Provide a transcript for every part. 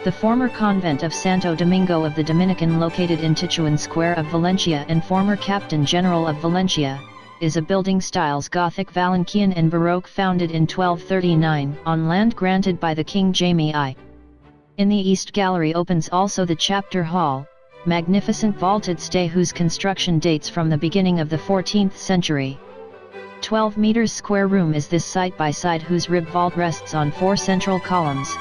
The former convent of Santo Domingo of the Dominican, located in Tichuan Square of Valencia and former Captain General of Valencia, is a building styles Gothic Valencian and Baroque, founded in 1239 on land granted by the King Jaime I. In the East Gallery opens also the Chapter Hall, magnificent vaulted stay whose construction dates from the beginning of the 14th century. 12 meters square room is this side by side, whose rib vault rests on 4 central columns.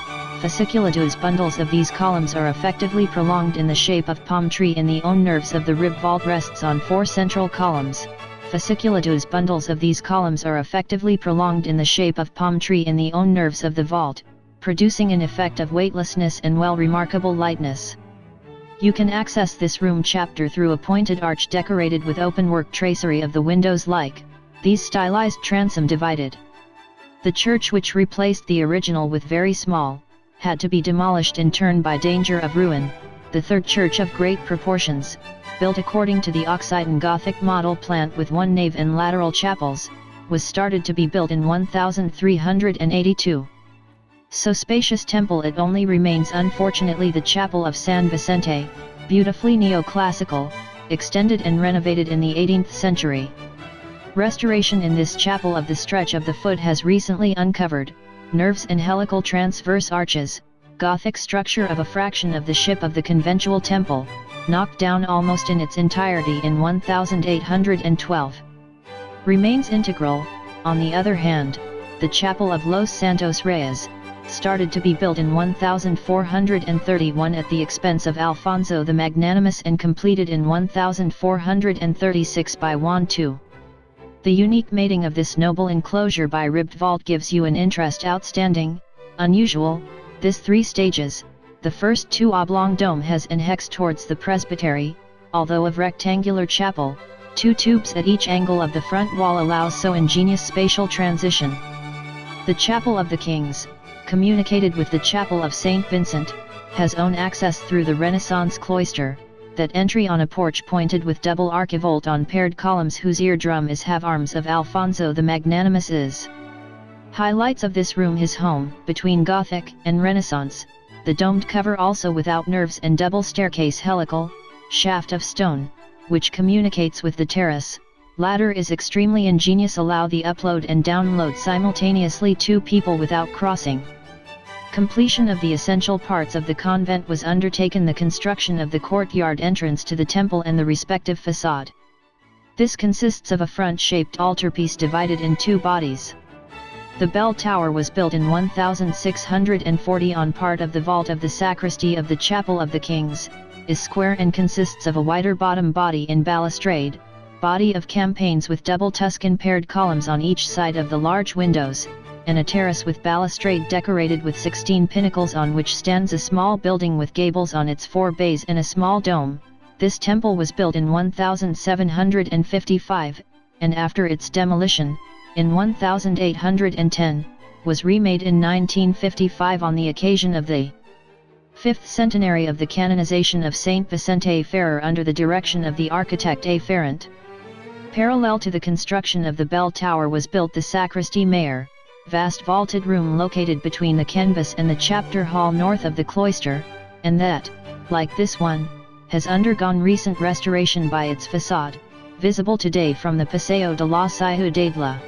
Fasciculados bundles of these columns are effectively prolonged in the shape of palm tree in the own nerves of the rib vault rests on 4 central columns. Fasciculados bundles of these columns are effectively prolonged in the shape of palm tree in the own nerves of the vault, producing an effect of weightlessness and remarkable lightness. You can access this room chapter through a pointed arch decorated with openwork tracery of the windows like these stylized transom divided. The church, which replaced the original with very small, had to be demolished in turn by danger of ruin. The third church, of great proportions, built according to the Occitan Gothic model plan with one nave and lateral chapels, was started to be built in 1382. So spacious temple it only remains unfortunately the chapel of San Vicente, beautifully neoclassical, extended and renovated in the 18th century. Restoration in this chapel of the stretch of the foot has recently uncovered nerves and helical transverse arches, Gothic structure of a fraction of the ship of the conventual temple, knocked down almost in its entirety in 1812. Remains integral, on the other hand, the chapel of Los Santos Reyes, started to be built in 1431 at the expense of Alfonso the Magnanimous and completed in 1436 by Juan II. The unique mating of this noble enclosure by ribbed vault gives you an interest outstanding, unusual. This 3 stages, the first 2 oblong dome has an hex towards the presbytery, although of rectangular chapel, 2 tubes at each angle of the front wall allows so ingenious spatial transition. The Chapel of the Kings, communicated with the Chapel of St. Vincent, has own access through the Renaissance cloister, that entry on a porch pointed with double archivolt on paired columns whose eardrum is have arms of Alfonso the Magnanimous is. Highlights of this room: his home, between Gothic and Renaissance, the domed cover also without nerves and double staircase helical, shaft of stone, which communicates with the terrace, ladder is extremely ingenious, allow the upload and download simultaneously 2 people without crossing. Completion of the essential parts of the convent was undertaken, the construction of the courtyard entrance to the temple and the respective facade. This consists of a front-shaped altarpiece divided in 2 bodies. The bell tower was built in 1640 on part of the vault of the sacristy of the Chapel of the Kings, is square and consists of a wider bottom body in balustrade, body of campaigns with double Tuscan paired columns on each side of the large windows, and a terrace with balustrade decorated with 16 pinnacles on which stands a small building with gables on its 4 bays and a small dome. This temple was built in 1755, and after its demolition, in 1810, was remade in 1955 on the occasion of the 5th centenary of the canonization of Saint Vicente Ferrer under the direction of the architect A. Ferrant. Parallel to the construction of the bell tower was built the sacristy mayor, vast vaulted room located between the canvas and the chapter hall north of the cloister, and that, like this one, has undergone recent restoration by its facade, visible today from the Paseo de la Ciudadela.